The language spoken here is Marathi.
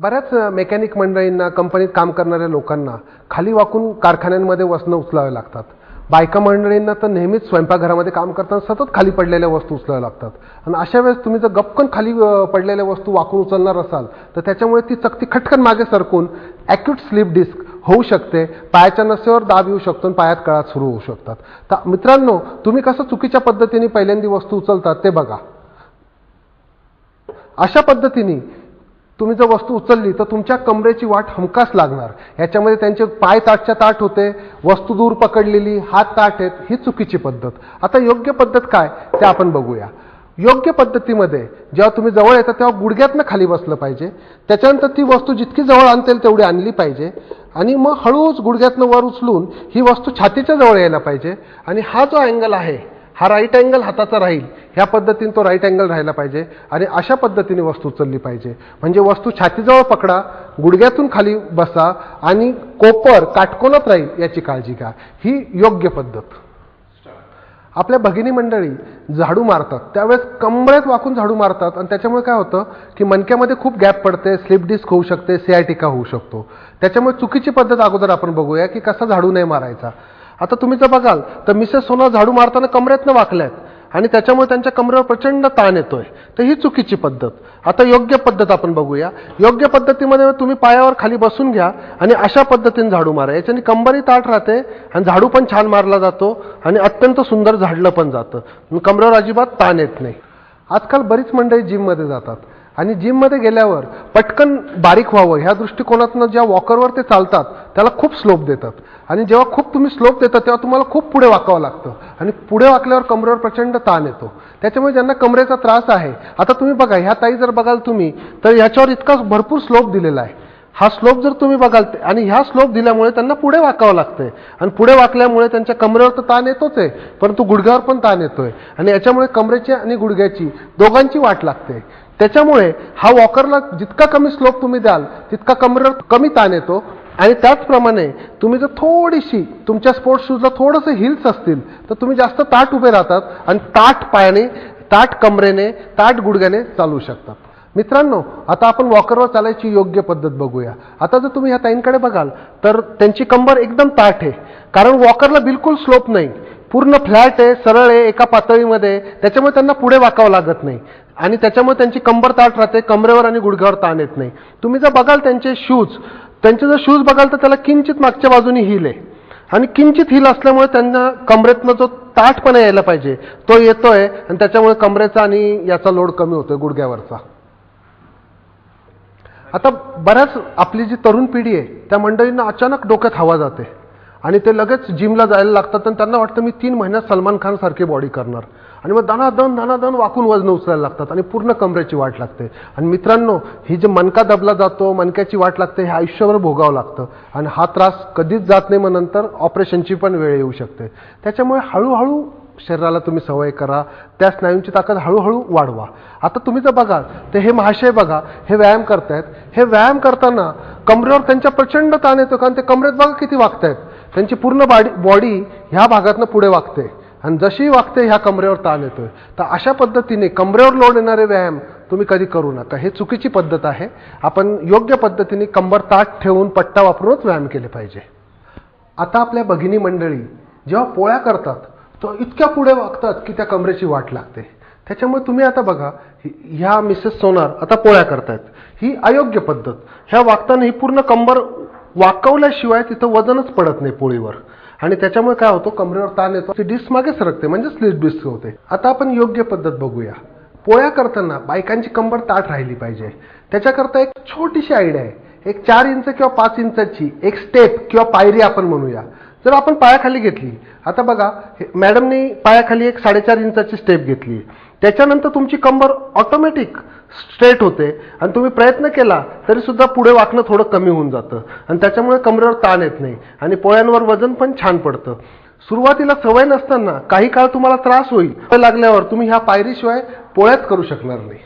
बऱ्याच मेकॅनिक मंडळींना, कंपनीत काम करणाऱ्या लोकांना खाली वाकून कारखान्यांमध्ये वजनं उचलावे लागतात. बायका मंडळींना तर नेहमीच स्वयंपाकघरामध्ये काम करताना सतत खाली पडलेल्या वस्तू उचलाव्या लागतात. आणि अशा वेळेस तुम्ही जर गपकन खाली पडलेल्या वस्तू वाकून उचलणार असाल तर त्याच्यामुळे ती चकती खटकन मागे सरकून ॲक्यूट स्लिप डिस्क होऊ शकते. पायाच्या नसेवर दाब येऊ शकतो आणि पायात कळा सुरू होऊ शकतात. तर मित्रांनो, तुम्ही कसं चुकीच्या पद्धतीने पहिल्यांदा वस्तू उचलतात ते बघा. अशा पद्धतीने तुम्ही जर वस्तू उचलली तर तुमच्या कमरेची वाट हमखास लागणार. याच्यामध्ये त्यांचे पाय ताटच्या ताट होते, वस्तू दूर पकडलेली, हात ताट आहेत, ही चुकीची पद्धत. आता योग्य पद्धत काय ते आपण बघूया. योग्य पद्धतीमध्ये जेव्हा तुम्ही जवळ येता तेव्हा गुडघ्यातनं खाली बसलं पाहिजे. त्याच्यानंतर ती वस्तू जितकी जवळ आणतील तेवढी आणली पाहिजे आणि मग हळूच गुडघ्यातनं वर उचलून ही वस्तू छातीच्या जवळ यायला पाहिजे. आणि हा जो अँगल आहे हा राईट अँगल हाताचा राहील, ह्या पद्धतीने तो राईट अँगल राहायला पाहिजे. आणि अशा पद्धतीने वस्तू उचलली पाहिजे. म्हणजे वस्तू छातीजवळ पकडा, गुडघ्यातून खाली बसा आणि कोपर काटकोनात राहील याची काळजी घ्या. ही योग्य पद्धत. आपल्या भगिनी मंडळी झाडू मारतात त्यावेळेस कंबरेत वाकून झाडू मारतात आणि त्याच्यामुळे काय होतं की मणक्यामध्ये खूप गॅप पडते, स्लिप डिस्क होऊ शकते, सियाटिका होऊ शकतो. त्याच्यामुळे चुकीची पद्धत अगोदर आपण बघूया की कसा झाडू नाही मारायचा. आता तुम्ही जर बघाल तर मिसेस सोना झाडू मारताना कमरेतनं वाकल्यात आणि त्याच्यामुळे त्यांच्या कमरेवर प्रचंड ताण येतोय. तर ही चुकीची पद्धत. आता योग्य पद्धत आपण बघूया. योग्य पद्धतीमध्ये तुम्ही पायावर खाली बसून घ्या आणि अशा पद्धतीने झाडू मारा. याच्याने कंबरही ताठ राहते आणि झाडू पण छान मारला जातो आणि अत्यंत सुंदर झाडलं पण जातं. कमरेवर अजिबात ताण येत नाही. आजकाल बरीच मंडळी जिममध्ये जातात आणि जिममध्ये गेल्यावर पटकन बारीक व्हावं ह्या दृष्टिकोनातून ज्या वॉकरवर ते चालतात त्याला खूप स्लोप देतात. आणि जेव्हा खूप तुम्ही स्लोप देता तेव्हा तुम्हाला खूप पुढे वाकावं लागतं आणि पुढे वाकल्यावर कमरेवर प्रचंड ताण येतो. त्याच्यामुळे ज्यांना कमरेचा त्रास आहे, आता तुम्ही बघा ह्या ताई जर बघाल तुम्ही तर ह्याच्यावर इतका भरपूर स्लोप दिलेला आहे. हा स्लोप जर तुम्ही बघाल आणि ह्या स्लोप दिल्यामुळे त्यांना पुढे वाकावं लागतंय आणि पुढे वाकल्यामुळे त्यांच्या कमरेवर तर ताण येतोच आहे, परंतु गुडघ्यावर पण ताण येतोय आणि याच्यामुळे कमरेची आणि गुडघ्याची दोघांची वाट लागते. त्याच्यामुळे हा वॉकरला जितका कमी स्लोप तुम्ही द्याल तितका कमरेवर कमी ताण येतो. आणि त्याचप्रमाणे तुम्ही जर थोडीशी तुमच्या स्पोर्ट्स शूजला थोडंसं हिल्स असतील तर तुम्ही जास्त ताठ उभे राहतात आणि ताठ पायाने, ताठ कमरेने, ताठ गुडघ्याने चालू शकतात. मित्रांनो, आता आपण वॉकरवर चालायची योग्य पद्धत बघूया. आता जर तुम्ही ह्या ताईंकडे बघाल तर त्यांची कंबर एकदम ताठ आहे, कारण वॉकरला बिलकुल स्लोप नाही, पूर्ण फ्लॅट आहे, सरळ आहे, एका पातळीमध्ये. त्याच्यामुळे त्यांना पुढे वाकावं लागत नाही आणि त्याच्यामुळे त्यांची कंबर ताठ राहते, कमरेवर आणि गुडघ्यावर ताण येत नाही. तुम्ही जर बघाल त्यांचे जर शूज बघाल तर त्याला किंचित मागच्या बाजूने हिल आहे आणि किंचित हिल असल्यामुळे त्यांना कमरेतनं जो ताठपणा यायला पाहिजे तो येतोय आणि त्याच्यामुळे कमरेचा आणि याचा लोड कमी होतोय गुडघ्यावरचा. आता बऱ्याच आपली जी तरुण पिढी आहे त्या मंडळींना अचानक डोक्यात हवा जाते आणि ते लगेच जिमला जायला लागतात आणि त्यांना वाटतं मी 3 महिन्यात सलमान खान सारखी बॉडी करणार आणि मग धनाधन वाकून वजन उचलायला लागतात आणि पूर्ण कमरेची वाट लागते. आणि मित्रांनो, ही जे मणका दबला जातो, मणक्याची वाट लागते, हे आयुष्यभर भोगावं लागतं आणि हा त्रास कधीच जात नाही. मग नंतर ऑपरेशनची पण वेळ येऊ शकते. त्याच्यामुळे हळूहळू शरीराला तुम्ही सवय करा, त्या स्नायूंची ताकद हळूहळू वाढवा. आता तुम्ही जर बघाल तर हे महाशय बघा, हे व्यायाम करतायत. हे व्यायाम करताना कमरेवर त्यांच्या प्रचंड ताण येतो, कारण ते कमरेत बघा किती वागतायत. त्यांची पूर्ण बॉडी ह्या भागातनं पुढे वागते आणि जशी वागते ह्या कमरेवर ताण येतोय. तर अशा पद्धतीने कमरेवर लोड येणारे व्यायाम तुम्ही कधी करू नका. हे चुकीची पद्धत आहे. आपण योग्य पद्धतीने कंबर ताठ ठेवून पट्टा वापरूनच व्यायाम केले पाहिजे. आता आपल्या भगिनी मंडळी जेव्हा पोळ्या करतात तर इतक्या पुढे वागतात की त्या कमरेची वाट लागते. त्याच्यामुळे तुम्ही आता बघा, ह्या मिसेस सोनार आता पोळ्या करतायत, ही अयोग्य पद्धत. ह्या वागताना ही पूर्ण कंबर वाकवल्याशिवाय तिथं वजनच पडत नाही पोळीवर आणि त्याच्यामुळे काय होतं, कमरेवर ताण येतो, ती डिस्क मागे सरकते, म्हणजे स्लिप डिस्क होते. आता आपण योग्य पद्धत बघूया. पोळ्या करताना बायकांची कंबर ताठ राहिली पाहिजे. त्याच्याकरता एक छोटीशी आयडिया आहे. एक 4 इंच किंवा 5 इंचाची एक स्टेप किंवा पायरी आपण म्हणूया. जर आपण पायाखाली घेतली, आता बघा मॅडमनी पायाखाली एक 4.5 इंचाची स्टेप घेतली, त्याच्यानंतर तुमची कंबर ऑटोमॅटिक स्ट्रेट होते आणि तुम्ही प्रयत्न केला तरी सुद्धा पुढे वाकणं थोडं कमी होऊन जातं आणि त्याच्यामुळे कमरेवर ताण येत नाही आणि पोळ्यांवर वजन पण छान पडतं. सुरुवातीला सवय नसताना काही काळ तुम्हाला त्रास होईल, लागल्यावर तुम्ही ह्या पायरीशिवाय पोळ्याच करू शकणार नाही.